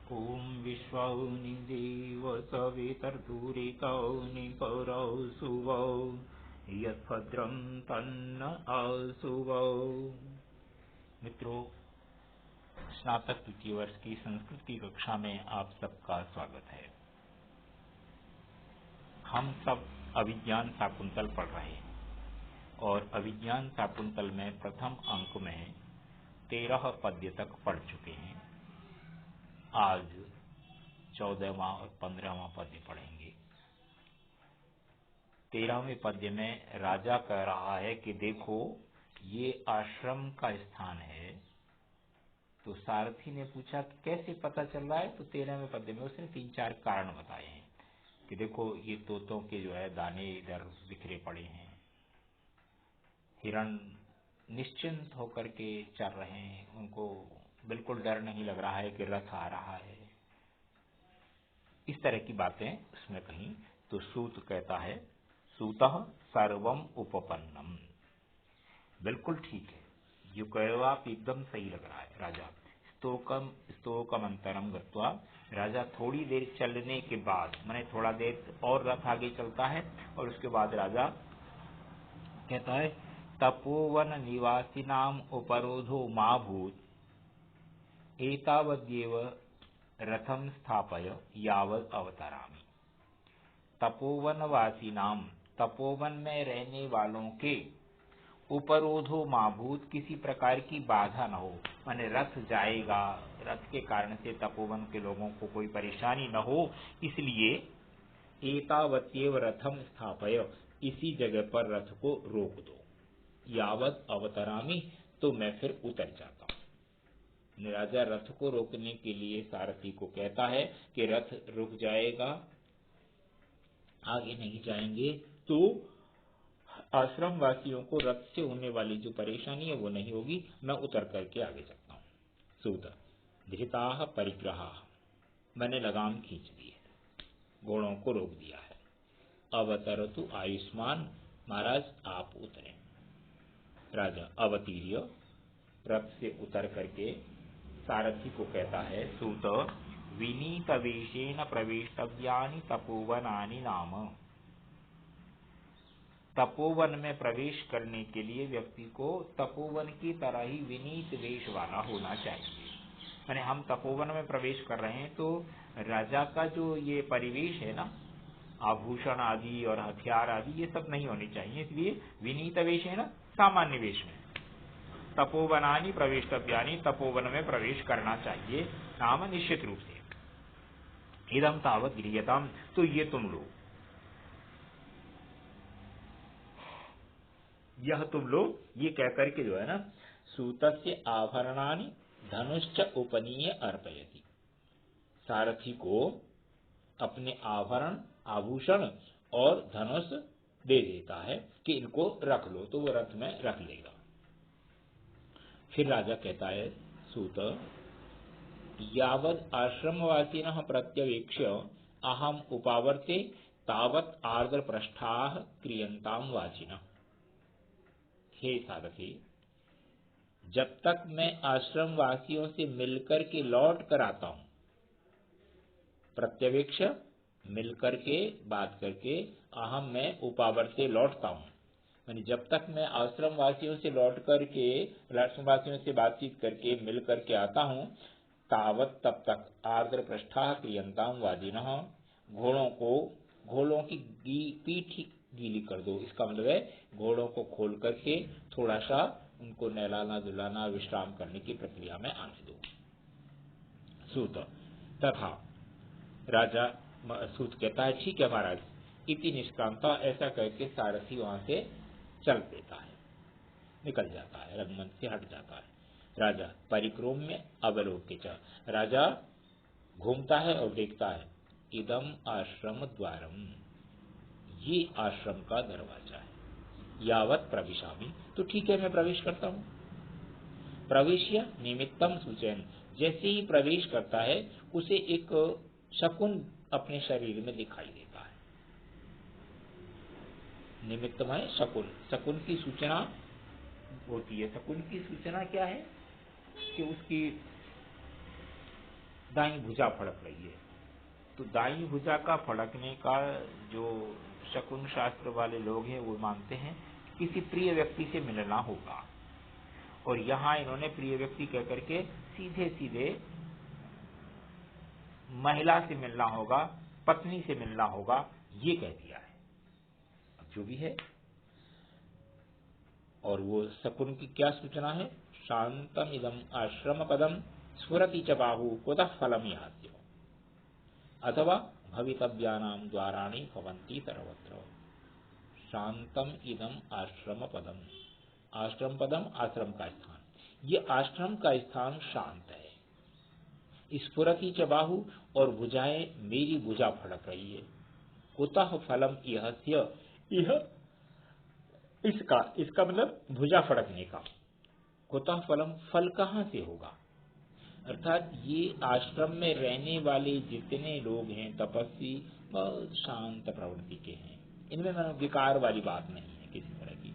ॐ विश्वानि देव सवितर्दूरितौ निपरौ सुवौ यद्भद्रं तन्न आसुवौ। मित्रों, स्नातक द्वितीय वर्ष की संस्कृत की कक्षा में आप सबका स्वागत है। हम सब अभिज्ञान शाकुंतल पढ़ रहे हैं और अभिज्ञान शाकुंतल में प्रथम अंक में 13 पद्य तक पढ़ चुके हैं। आज 14वां और 15वां पद्य पढ़ेंगे। 13वें पद्य में राजा कह रहा है कि देखो ये आश्रम का स्थान है। तो सारथी ने पूछा कि कैसे पता चल रहा है। तो 13वें पद्य में उसने 3-4 कारण बताए हैं कि देखो ये तोतों के जो है दाने इधर बिखरे पड़े हैं, हिरण निश्चिंत होकर के चल रहे हैं, उनको बिल्कुल डर नहीं लग रहा है कि रथ आ रहा है। इस तरह की बातें उसमें कहीं। तो सूत कहता है, सूतः सर्वम उपपन्नम। बिल्कुल ठीक है, जो कहो आप एकदम सही लग रहा है। राजा स्तोकम अंतरम गत्वा, राजा थोड़ी देर चलने के बाद माने थोड़ा देर और रथ आगे चलता है और उसके बाद राजा कहता है, तपोवन निवासिनाम उपरोधो मा भूत एतावद्येव रथम स्थापय यावद अवतरामि। तपोवनवासी नाम, तपोवन में रहने वालों के उपरोधो माभूत, किसी प्रकार की बाधा न हो, माने रथ जाएगा, रथ के कारण से तपोवन के लोगों को कोई परेशानी न हो, इसलिए एतावत्येव रथम स्थापय, इसी जगह पर रथ को रोक दो। यावद अवतरामि, तो मैं फिर उतर जाता हूं। राजा रथ को रोकने के लिए सारथी को कहता है कि रथ रुक जाएगा, आगे नहीं जाएंगे तो आश्रम वासियों को रथ से होने वाली जो परेशानी है वो नहीं होगी, मैं उतर करके आगे चलता हूँ। सूत धृताः परिग्रहाः, मैंने लगाम खींच दी है, घोड़ों को रोक दिया है। अवतरतु आयुष्मान, महाराज आप उतरे। राजा अवतीर्य, रथ से उतर करके सारथी को कहता है, सूत विनीत वेशेन प्रवेष्टव्यानि तपोवनानि नाम। तपोवन में प्रवेश करने के लिए व्यक्ति को तपोवन की तरह ही विनीत वेश वाला होना चाहिए। यानी हम तपोवन में प्रवेश कर रहे हैं तो राजा का जो ये परिवेश है ना, आभूषण आदि और हथियार आदि, ये सब नहीं होने चाहिए। इसलिए विनीत वेश है ना, सामान्य वेश में तपोवनानि प्रवेष्टव्यानि, तपोवन में प्रवेश करना चाहिए नाम, निश्चित रूप से। इदम तावत गृह्यताम, तो ये तुम लो, यह तुम लो, ये कहकर के जो है ना, सूतस्य आभरणानि धनुश्च उपनीय अर्पयति, सारथी को अपने आभरण, आभूषण और धनुष दे देता है कि इनको रख लो, तो वो रथ में रख लेगा। फिर राजा कहता है, सूत यावद आश्रमवासिनः प्रत्यवेक्ष्य अहम उपावर्ते तावत आर्द्र पृष्ठाः क्रियन्ताम वाचिनः। हे सारथी, जब तक मैं आश्रम वासियों से मिलकर के लौट कर आता हूं, प्रत्यवेक्ष मिलकर के बात करके, अहम मैं उपावर्ते लौटता हूं, यानी जब तक मैं आश्रम वासियों से लौट करके, आश्रम वासियों से बातचीत करके मिल करके आता हूं, तावत तब तक आर्द्र पृष्ठा क्रियंताम वाजिनः, घोड़ों की पीठ गीली कर दो। इसका मतलब है घोड़ों को खोल करके थोड़ा सा उनको नहलाना धुलाना, विश्राम करने की प्रक्रिया में आने दो। सूत तथा, राजा सूत कहता है, ठीक है महाराज। इति निष्क्रांता, ऐसा करके सारथी वहां से चल देता है, निकल जाता है, रंगमंच से हट जाता है। राजा परिक्रोम्य अवलोक्य च, राजा घूमता है और देखता है, इदम आश्रम द्वारम, ये आश्रम का दरवाजा है। यावत प्रविशामि, तो ठीक है मैं प्रवेश करता हूं। प्रवेश्य निमित्तम सूचयन, जैसे ही प्रवेश करता है उसे एक शकुन अपने शरीर में दिखाई देता है। निमित्त में शकुन, शकुन की सूचना होती है। शकुन की सूचना क्या है कि उसकी दाई भुजा फड़क रही है। तो दाई भुजा का फड़कने का जो शकुन शास्त्र वाले लोग हैं वो मानते हैं किसी प्रिय व्यक्ति से मिलना होगा, और यहाँ इन्होंने प्रिय व्यक्ति कह करके सीधे सीधे महिला से मिलना होगा, पत्नी से मिलना होगा, ये कह दिया है। अब जो भी है, और वो शकुन की क्या सूचना है? शांतम इदम आश्रम पदम स्फुरति च बाहु कुतः फलम यास्यो अथवा भवितव्यानाम द्वाराणि भवन्ति सर्वत्र। शांतम इदम आश्रम पदम, आश्रम पदम आश्रम का स्थान, ये आश्रम का स्थान शांत है। स्फुरति च बाहु, और भुजाएं मेरी भुजा फड़क रही है। कुतः फलम यहस्य, यह इसका मतलब भुजा फड़कने का। कुतः फलम, फल कहां से होगा? अर्थात ये आश्रम में रहने वाले जितने लोग हैं तपस्वी बहुत शांत प्रवृत्ति के हैं, इनमें विकार वाली बात नहीं है किसी तरह की।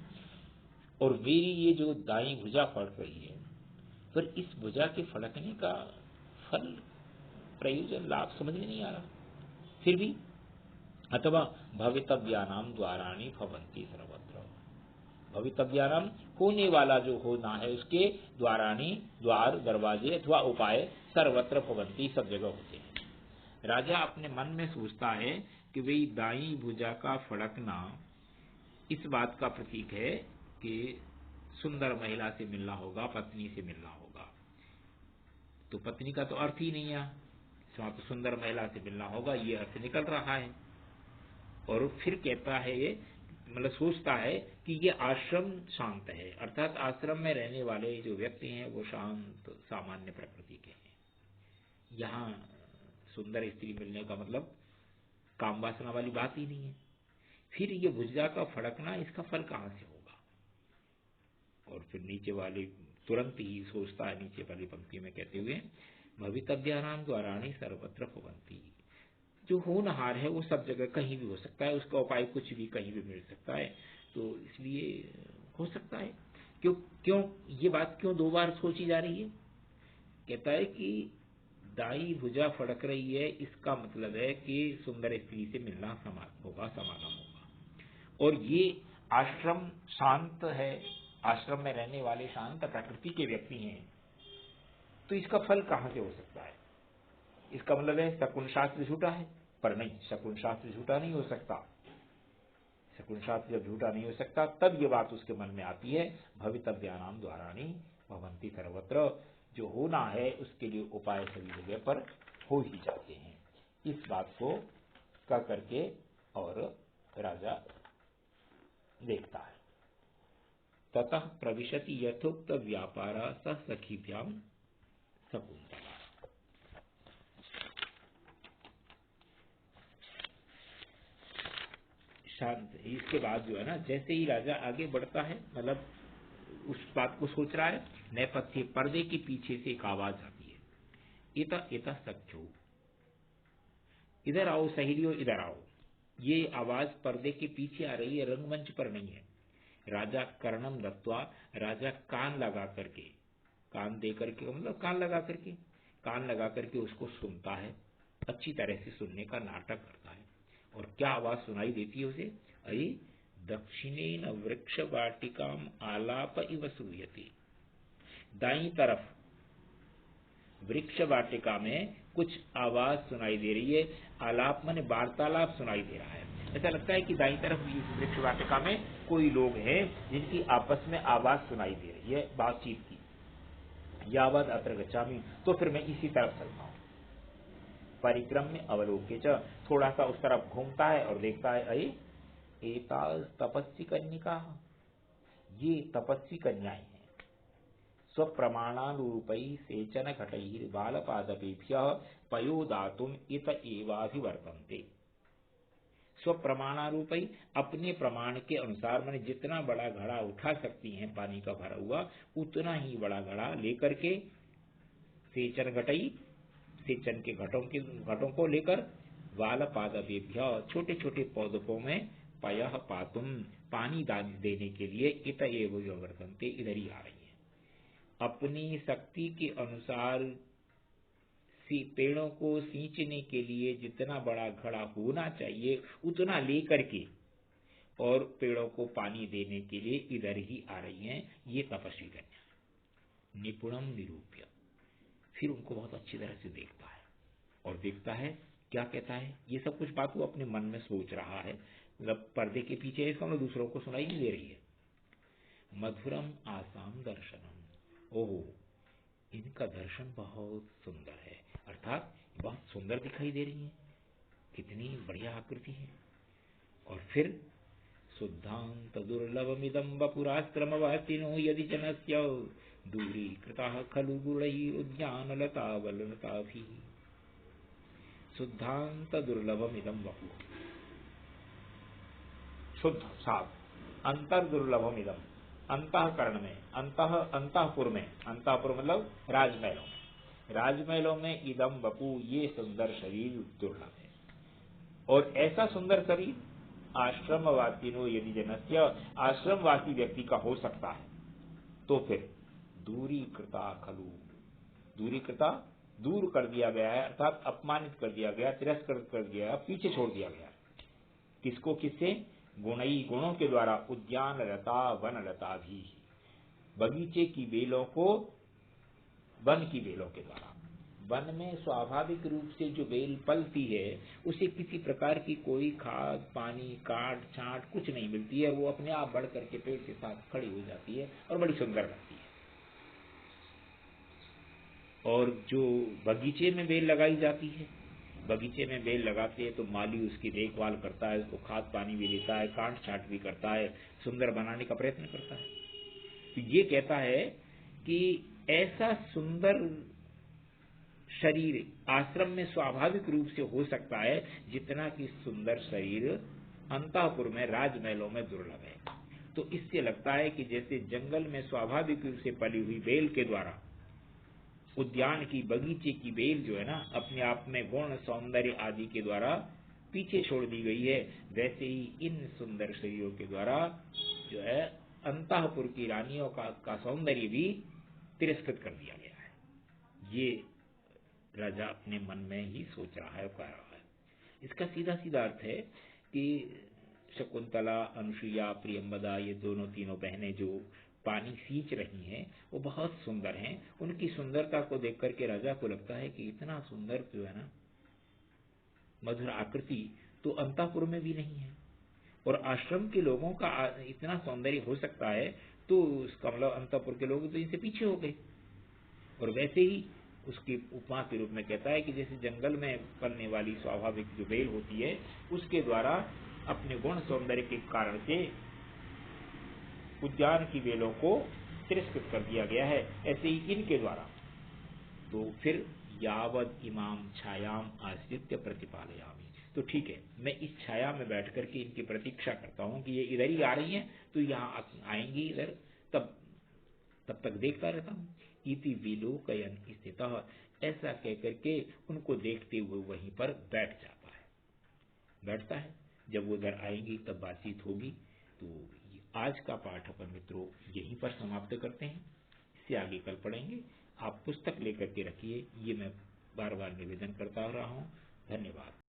और मेरी ये जो दाई भुजा फड़क रही है, पर इस भुजा के फड़कने का फल, प्रयोजन, लाभ समझ में नहीं आ रहा। फिर भी अथवा भवितव्यानाम द्वाराणि भवन्ति सर्वत्र, भवितव्यानाम होने वाला जो होना है उसके द्वाराणि, द्वार, दरवाजे अथवा उपाय सर्वत्र भवन्ति, सब जगह होते हैं। राजा अपने मन में सोचता है कि भाई दाई भुजा का फड़कना इस बात का प्रतीक है कि सुंदर महिला से मिलना होगा, पत्नी से मिलना होगा। तो पत्नी का तो अर्थ ही नहीं है, वहां तो सुंदर महिला से मिलना होगा, ये अर्थ निकल रहा है। और फिर कहता है, मतलब सोचता है कि ये आश्रम शांत है, अर्थात आश्रम में रहने वाले जो व्यक्ति हैं वो शांत सामान्य प्रकृति के हैं। यहाँ सुंदर स्त्री मिलने का मतलब काम वासना वाली बात ही नहीं है। फिर ये भुजा का फड़कना, इसका फल कहां से होगा? और फिर नीचे वाले तुरंत ही सोचता है, नीचे वाली पंक्ति में कहते हुए, भवितव्यानाम द्वाराणि सर्वत्र भवन्ति, जो होनहार है वो सब जगह कहीं भी हो सकता है, उसका उपाय कुछ भी कहीं भी मिल सकता है। तो इसलिए हो सकता है। क्यों ये बात क्यों दो बार सोची जा रही है? कहता है कि दाई भुजा फड़क रही है, इसका मतलब है कि सुंदर स्त्री से मिलना होगा, समागम होगा। और ये आश्रम शांत है, आश्रम में रहने वाले शांत प्रकृति के व्यक्ति हैं, तो इसका फल कहां से हो सकता है? इसका मतलब है शकुन शास्त्र झूठा है। पर नहीं, शकुन शास्त्र झूठा नहीं हो सकता। शकुन शास्त्र जब झूठा नहीं हो सकता तब ये बात उसके मन में आती है, भवितव्यानाम द्वाराणि भवन्ति सर्वत्र, जो होना है उसके लिए उपाय सभी जगह पर हो ही जाते हैं। इस बात को कह करके और राजा देखता है। ततः प्रविशति यथोक्त व्यापारा स सखीभ्याम शकुंतला। शांत, इसके बाद जो है ना, जैसे ही राजा आगे बढ़ता है, मतलब उस बात को सोच रहा है, नेपथ्य पर्दे के पीछे से एक आवाज आती है, इत इत सख्यो, इधर आओ सहेलियों, इधर आओ। ये आवाज पर्दे के पीछे आ रही है, रंगमंच पर नहीं है। राजा कर्णम दत्वा, राजा कान लगा करके, कान दे करके मतलब कान लगा करके उसको सुनता है, अच्छी तरह से सुनने का नाटक करता है। और क्या आवाज सुनाई देती है उसे? अये दक्षिणेन वृक्ष वाटिकाम आलाप इव श्रूयते, दाईं तरफ वृक्ष वाटिका में कुछ आवाज सुनाई दे रही है। आलाप माने वार्तालाप सुनाई दे रहा है। ऐसा लगता है कि दाईं तरफ इस वृक्ष वाटिका में कोई लोग हैं जिनकी आपस में आवाज सुनाई दे रही है, बातचीत की। यावद अत्र गच्छामि, तो फिर मैं इसी तरफ चलता हूं। परिक्रम में अवलोके च, थोड़ा सा उस तरफ घूमता है और देखता है, अये एता तपस्वी कन्या, ये तपस्वी कन्याएं हैं। स्वप्रमाणानुरूपैः सेचन घटैः बालपादपेभ्यः पयोदातुम इत एवाभिवर्तन्ते। स्वप्रमाणानुरूपैः, अपने प्रमाण के अनुसार, माने जितना बड़ा घड़ा उठा सकती हैं पानी का भरा हुआ, उतना ही बड़ा घड़ा लेकर के, सेचन घटैः, सेचन के घटों को लेकर, बालपादपेभ्यः, छोटे छोटे पौधों में, पयः पातुम, पानी देने के लिए, इत एव विवर्तन्ते, इधर ही आ रही है। अपनी शक्ति के अनुसार पेड़ों को सींचने के लिए जितना बड़ा घड़ा होना चाहिए उतना लेकर के और पेड़ों को पानी देने के लिए इधर ही आ रही हैं, ये तपस्वी कन्या। निपुणम निरूप्य, फिर उनको बहुत अच्छी तरह से देखता है और देखता है क्या कहता है। ये सब कुछ बात वो अपने मन में सोच रहा है, मतलब पर्दे के पीछे इसका मतलब दूसरों को सुनाई नहीं दे रही है। मधुरम आसाम दर्शनम, ओहो इनका दर्शन बहुत सुंदर है, अर्थात बहुत सुंदर दिखाई दे रही है, कितनी बढ़िया आकृति है। और फिर शुद्धांत दुर्लभमिदं वपुराश्रमवासिनो यदि जनस्य दूरीकृतः खलु गुणैरुद्यानलतावलताभिः। शुद्धांत दुर्लभमिदं वपु, शुद्ध साफ, अंतर दुर्लभमिदं अंतःकरण में, अंतःपुर में, अंतःपुर मतलब राजमहलों में, राजमहलों में इदम वपु ये सुंदर शरीर दुर्लभ है। और ऐसा सुंदर शरीर आश्रमवासिनो यदि जनस्य, आश्रमवासी व्यक्ति का हो सकता है तो फिर दूरीकृता खलु, दूरीकृता दूर कर दिया गया है, अर्थात अपमानित कर दिया गया, तिरस्कृत कर दिया गया, पीछे छोड़ दिया गया। किसको, किससे? गुणई, गुणों के द्वारा, उद्यान लता वन लता भी, बगीचे की बेलों को वन की बेलों के द्वारा। वन में स्वाभाविक रूप से जो बेल पलती है उसे किसी प्रकार की कोई खाद पानी काट छांट कुछ नहीं मिलती है, वो अपने आप बढ़ करके पेड़ के साथ खड़ी हो जाती है और बड़ी सुंदर लगती है। और जो बगीचे में बेल लगाई जाती है, बगीचे में बेल लगाते हैं तो माली उसकी देखभाल करता है, उसको खाद पानी भी देता है, काट छांट भी करता है, सुंदर बनाने का प्रयत्न करता है। तो ये कहता है कि ऐसा सुंदर शरीर आश्रम में स्वाभाविक रूप से हो सकता है जितना कि सुंदर शरीर अंतःपुर में राजमहलों में दुर्लभ है। तो इससे लगता है कि जैसे जंगल में स्वाभाविक रूप से पली हुई बेल के द्वारा उद्यान की बगीचे की बेल जो है ना अपने आप में गुण सौंदर्य आदि के द्वारा पीछे छोड़ दी गई है, वैसे ही इन सुंदर शरीरों के द्वारा जो है अंतःपुर की रानियों का सौंदर्य भी तिरस्कृत कर दिया गया है। ये राजा अपने मन में ही सोच रहा है, कह रहा है। इसका सीधा सीधा अर्थ है कि शकुंतला, अनुसुईया, प्रियंवदा, ये दोनों तीनों बहनें जो पानी सींच रही हैं वो बहुत सुंदर हैं। उनकी सुंदरता को देख करके राजा को लगता है कि इतना सुंदर जो है ना मधुर आकृति तो अंतःपुर में भी नहीं है, और आश्रम के लोगों का इतना सौंदर्य हो सकता है तो उसका मतलब अंतःपुर के लोग तो इनसे पीछे हो गए। और वैसे ही उसकी उपमा के रूप में कहता है कि जैसे जंगल में पलने वाली स्वाभाविक जो बेल होती है उसके द्वारा अपने गुण सौंदर्य के कारण से उद्यान की बेलों को तिरस्कृत कर दिया गया है, ऐसे ही इनके द्वारा। तो फिर यावद इमाम छायाम आश्रित्य प्रतिपालयामि, तो ठीक है मैं इस छाया में बैठ करके इनकी प्रतीक्षा करता हूँ कि ये इधर ही आ रही हैं तो यहाँ आएंगी इधर, तब तक देखता रहता हूँ। इति विलोकयन स्थितः, ऐसा कहकर के उनको देखते हुए वहीं पर बैठता है। जब वो उधर आएंगी तब बातचीत होगी। तो आज का पाठ अपन मित्रों यहीं पर समाप्त करते हैं, इससे आगे कल पढ़ेंगे। आप पुस्तक लेकर के रखिए, ये मैं बार बार निवेदन करता रहा हूँ। धन्यवाद।